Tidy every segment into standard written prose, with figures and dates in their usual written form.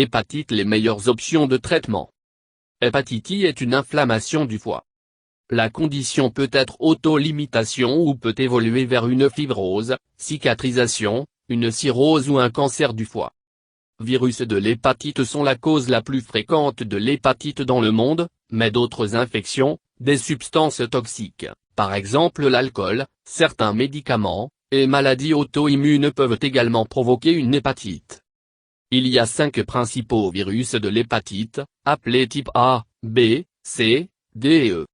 Hépatite. Les meilleures options de traitement. Hépatite I est une inflammation du foie. La condition peut être auto-limitation ou peut évoluer vers une fibrose, cicatrisation, une cirrhose ou un cancer du foie. Virus de l'hépatite sont la cause la plus fréquente de l'hépatite dans le monde, mais d'autres infections, des substances toxiques, par exemple l'alcool, certains médicaments, et maladies auto-immunes peuvent également provoquer une hépatite. Il y a 5 principaux virus de l'hépatite, appelés type A, B, C, D et E.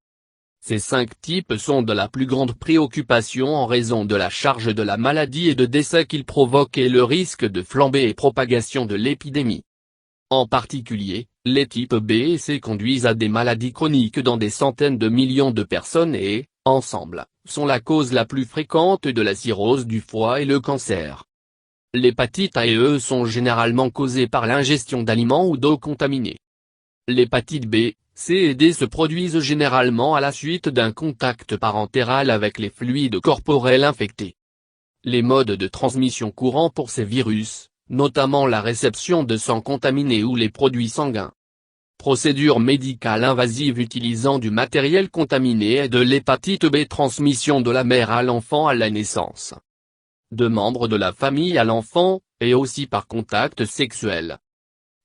Ces 5 types sont de la plus grande préoccupation en raison de la charge de la maladie et de décès qu'ils provoquent et le risque de flambée et propagation de l'épidémie. En particulier, les types B et C conduisent à des maladies chroniques dans des centaines de millions de personnes et, ensemble, sont la cause la plus fréquente de la cirrhose du foie et le cancer. L'hépatite A et E sont généralement causées par l'ingestion d'aliments ou d'eau contaminée. L'hépatite B, C et D se produisent généralement à la suite d'un contact parentéral avec les fluides corporels infectés. Les modes de transmission courants pour ces virus, notamment la réception de sang contaminé ou les produits sanguins. Procédure médicale invasive utilisant du matériel contaminé et de l'hépatite B. Transmission de la mère à l'enfant à la naissance. De membres de la famille à l'enfant, et aussi par contact sexuel.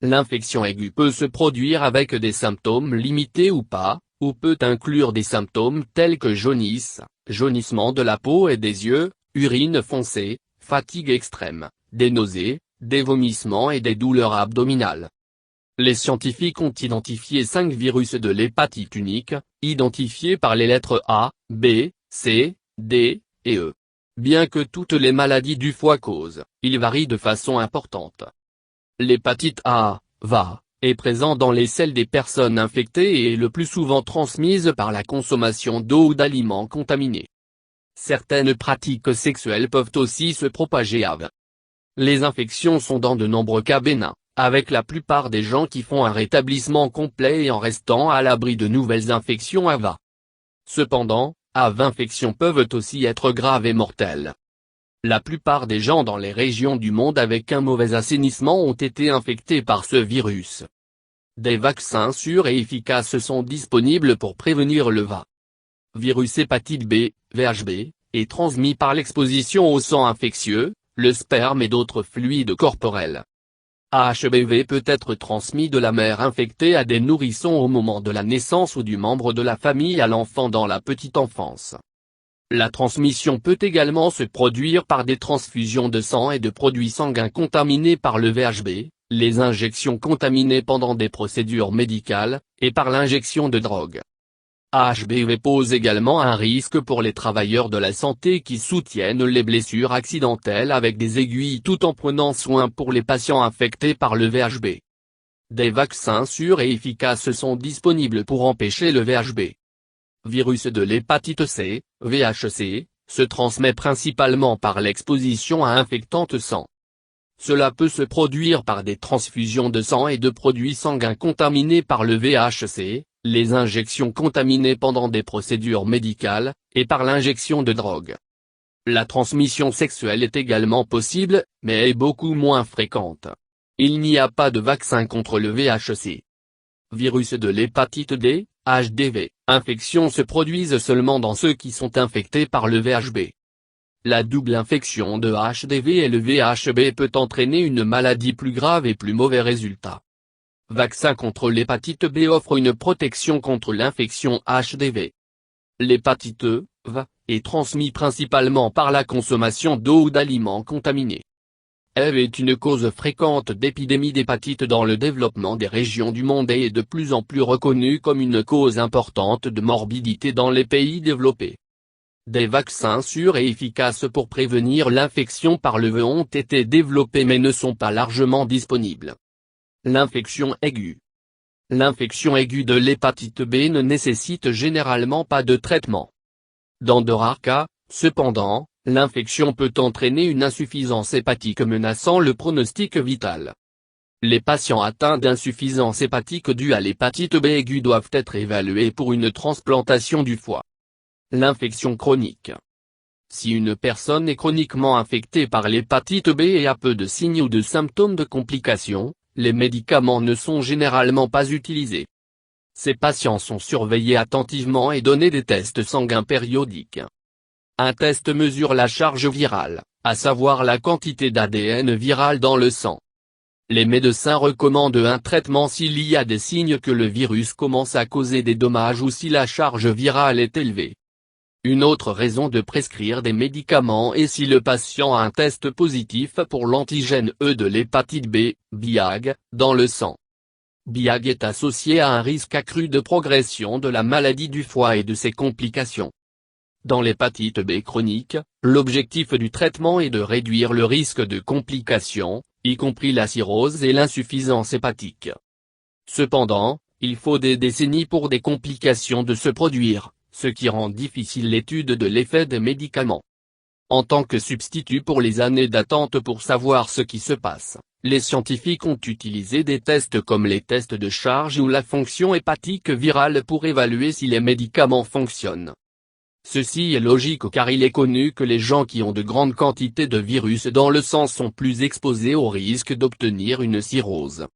L'infection aiguë peut se produire avec des symptômes limités ou pas, ou peut inclure des symptômes tels que jaunisse, jaunissement de la peau et des yeux, urine foncée, fatigue extrême, des nausées, des vomissements et des douleurs abdominales. Les scientifiques ont identifié 5 virus de l'hépatite unique, identifiés par les lettres A, B, C, D, et E. Bien que toutes les maladies du foie causent, ils varient de façon importante. L'hépatite A, VA, est présente dans les selles des personnes infectées et est le plus souvent transmise par la consommation d'eau ou d'aliments contaminés. Certaines pratiques sexuelles peuvent aussi se propager à VA. Les infections sont dans de nombreux cas bénins, avec la plupart des gens qui font un rétablissement complet et en restant à l'abri de nouvelles infections à VA. Cependant, AV infections peuvent aussi être graves et mortelles. La plupart des gens dans les régions du monde avec un mauvais assainissement ont été infectés par ce virus. Des vaccins sûrs et efficaces sont disponibles pour prévenir le VA. Virus hépatite B, VHB, est transmis par l'exposition au sang infectieux, le sperme et d'autres fluides corporels. HBV peut être transmis de la mère infectée à des nourrissons au moment de la naissance ou du membre de la famille à l'enfant dans la petite enfance. La transmission peut également se produire par des transfusions de sang et de produits sanguins contaminés par le VHB, les injections contaminées pendant des procédures médicales, et par l'injection de drogue. HBV pose également un risque pour les travailleurs de la santé qui soutiennent les blessures accidentelles avec des aiguilles tout en prenant soin pour les patients infectés par le VHB. Des vaccins sûrs et efficaces sont disponibles pour empêcher le VHB. Virus de l'hépatite C, VHC, se transmet principalement par l'exposition à infectante sang. Cela peut se produire par des transfusions de sang et de produits sanguins contaminés par le VHC, les injections contaminées pendant des procédures médicales, et par l'injection de drogue. La transmission sexuelle est également possible, mais est beaucoup moins fréquente. Il n'y a pas de vaccin contre le VHC. Virus de l'hépatite D, HDV, infections se produisent seulement dans ceux qui sont infectés par le VHB. La double infection de HDV et le VHB peut entraîner une maladie plus grave et plus mauvais résultats. Vaccin contre l'hépatite B offre une protection contre l'infection HDV. L'hépatite E, VA, est transmise principalement par la consommation d'eau ou d'aliments contaminés. EV est une cause fréquente d'épidémies d'hépatite dans le développement des régions du monde et est de plus en plus reconnue comme une cause importante de morbidité dans les pays développés. Des vaccins sûrs et efficaces pour prévenir l'infection par le VE ont été développés mais ne sont pas largement disponibles. L'infection aiguë. L'infection aiguë de l'hépatite B ne nécessite généralement pas de traitement. Dans de rares cas, cependant, l'infection peut entraîner une insuffisance hépatique menaçant le pronostic vital. Les patients atteints d'insuffisance hépatique due à l'hépatite B aiguë doivent être évalués pour une transplantation du foie. L'infection chronique. Si une personne est chroniquement infectée par l'hépatite B et a peu de signes ou de symptômes de complications, les médicaments ne sont généralement pas utilisés. Ces patients sont surveillés attentivement et donnés des tests sanguins périodiques. Un test mesure la charge virale, à savoir la quantité d'ADN viral dans le sang. Les médecins recommandent un traitement s'il y a des signes que le virus commence à causer des dommages ou si la charge virale est élevée. Une autre raison de prescrire des médicaments est si le patient a un test positif pour l'antigène E de l'hépatite B, BIAG, dans le sang. BIAG est associé à un risque accru de progression de la maladie du foie et de ses complications. Dans l'hépatite B chronique, l'objectif du traitement est de réduire le risque de complications, y compris la cirrhose et l'insuffisance hépatique. Cependant, il faut des décennies pour des complications de se produire, ce qui rend difficile l'étude de l'effet des médicaments. En tant que substitut pour les années d'attente pour savoir ce qui se passe, les scientifiques ont utilisé des tests comme les tests de charge ou la fonction hépatique virale pour évaluer si les médicaments fonctionnent. Ceci est logique car il est connu que les gens qui ont de grandes quantités de virus dans le sang sont plus exposés au risque d'obtenir une cirrhose.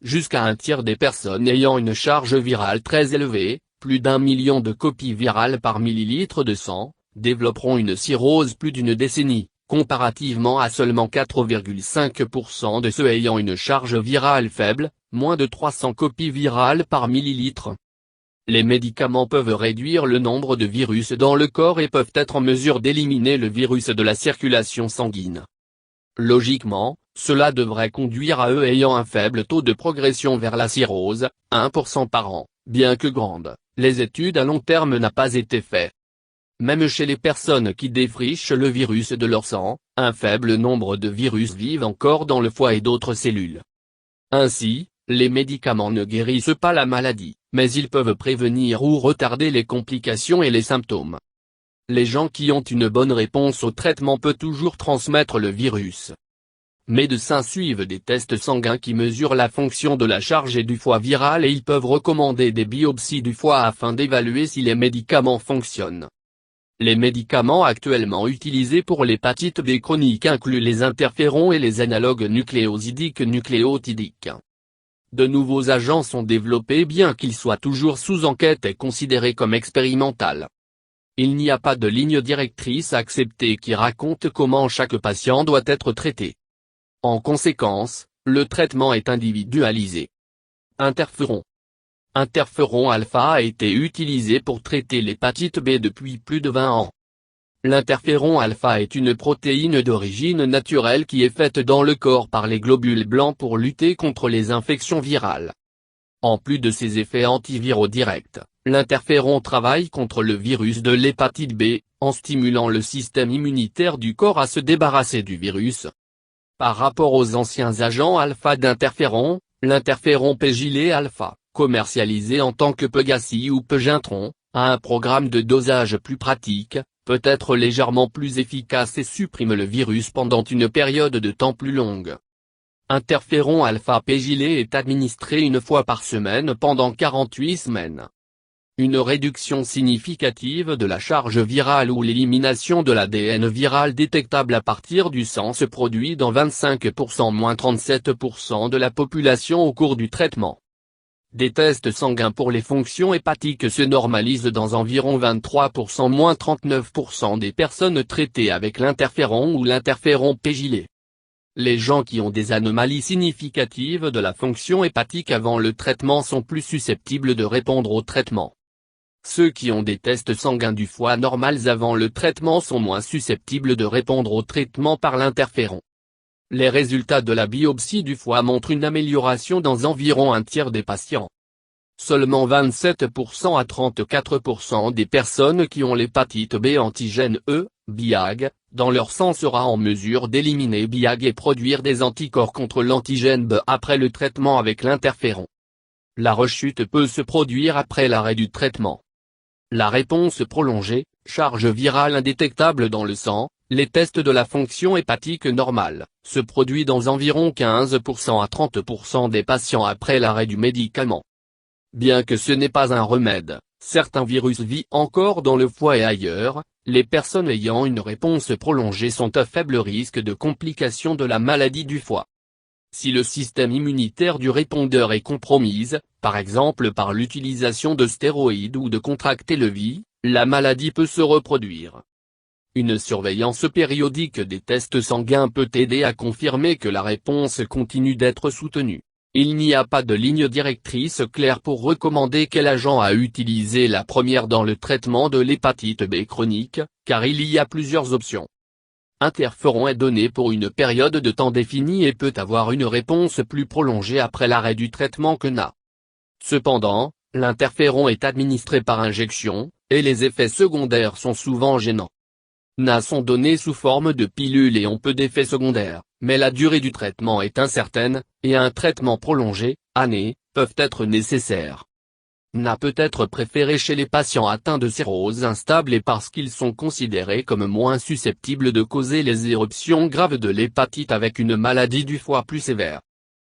Jusqu'à un tiers des personnes ayant une charge virale très élevée, plus d'1 million de copies virales par millilitre de sang, développeront une cirrhose plus d'une décennie, comparativement à seulement 4,5% de ceux ayant une charge virale faible, moins de 300 copies virales par millilitre. Les médicaments peuvent réduire le nombre de virus dans le corps et peuvent être en mesure d'éliminer le virus de la circulation sanguine. Logiquement, cela devrait conduire à eux ayant un faible taux de progression vers la cirrhose, 1% par an, bien que grande, les études à long terme n'ont pas été faites. Même chez les personnes qui défrichent le virus de leur sang, un faible nombre de virus vivent encore dans le foie et d'autres cellules. Ainsi, les médicaments ne guérissent pas la maladie, mais ils peuvent prévenir ou retarder les complications et les symptômes. Les gens qui ont une bonne réponse au traitement peuvent toujours transmettre le virus. Médecins suivent des tests sanguins qui mesurent la fonction de la charge et du foie viral et ils peuvent recommander des biopsies du foie afin d'évaluer si les médicaments fonctionnent. Les médicaments actuellement utilisés pour l'hépatite B chronique incluent les interférons et les analogues nucléosidiques nucléotidiques. De nouveaux agents sont développés bien qu'ils soient toujours sous enquête et considérés comme expérimentaux. Il n'y a pas de ligne directrice acceptée qui raconte comment chaque patient doit être traité. En conséquence, le traitement est individualisé. Interféron. Interféron alpha a été utilisé pour traiter l'hépatite B depuis plus de 20 ans. L'interféron alpha est une protéine d'origine naturelle qui est faite dans le corps par les globules blancs pour lutter contre les infections virales. En plus de ses effets antiviraux directs, l'interféron travaille contre le virus de l'hépatite B, en stimulant le système immunitaire du corps à se débarrasser du virus. Par rapport aux anciens agents alpha d'interféron, l'interféron pégylé alpha, commercialisé en tant que Pegasy ou Pegintron, a un programme de dosage plus pratique, peut être légèrement plus efficace et supprime le virus pendant une période de temps plus longue. Interféron alpha pégylé est administré une fois par semaine pendant 48 semaines. Une réduction significative de la charge virale ou l'élimination de l'ADN viral détectable à partir du sang se produit dans 25%-37% de la population au cours du traitement. Des tests sanguins pour les fonctions hépatiques se normalisent dans environ 23%-39% des personnes traitées avec l'interféron ou l'interféron pégylé. Les gens qui ont des anomalies significatives de la fonction hépatique avant le traitement sont plus susceptibles de répondre au traitement. Ceux qui ont des tests sanguins du foie normaux avant le traitement sont moins susceptibles de répondre au traitement par l'interféron. Les résultats de la biopsie du foie montrent une amélioration dans environ un tiers des patients. Seulement 27% à 34% des personnes qui ont l'hépatite B antigène E, BIAG, dans leur sang sera en mesure d'éliminer BIAG et produire des anticorps contre l'antigène B après le traitement avec l'interféron. La rechute peut se produire après l'arrêt du traitement. La réponse prolongée, charge virale indétectable dans le sang, les tests de la fonction hépatique normale, se produit dans environ 15% à 30% des patients après l'arrêt du médicament. Bien que ce n'est pas un remède, certains virus vivent encore dans le foie et ailleurs, les personnes ayant une réponse prolongée sont à faible risque de complications de la maladie du foie. Si le système immunitaire du répondeur est compromise, par exemple par l'utilisation de stéroïdes ou de contracter le VIH, la maladie peut se reproduire. Une surveillance périodique des tests sanguins peut aider à confirmer que la réponse continue d'être soutenue. Il n'y a pas de ligne directrice claire pour recommander quel agent à utiliser la première dans le traitement de l'hépatite B chronique, car il y a plusieurs options. Interféron est donné pour une période de temps définie et peut avoir une réponse plus prolongée après l'arrêt du traitement que NA. Cependant, l'interféron est administré par injection, et les effets secondaires sont souvent gênants. NA sont donnés sous forme de pilules et ont peu d'effets secondaires, mais la durée du traitement est incertaine, et un traitement prolongé, années, peuvent être nécessaires. NA peut être préféré chez les patients atteints de cirrhose instable et parce qu'ils sont considérés comme moins susceptibles de causer les éruptions graves de l'hépatite avec une maladie du foie plus sévère.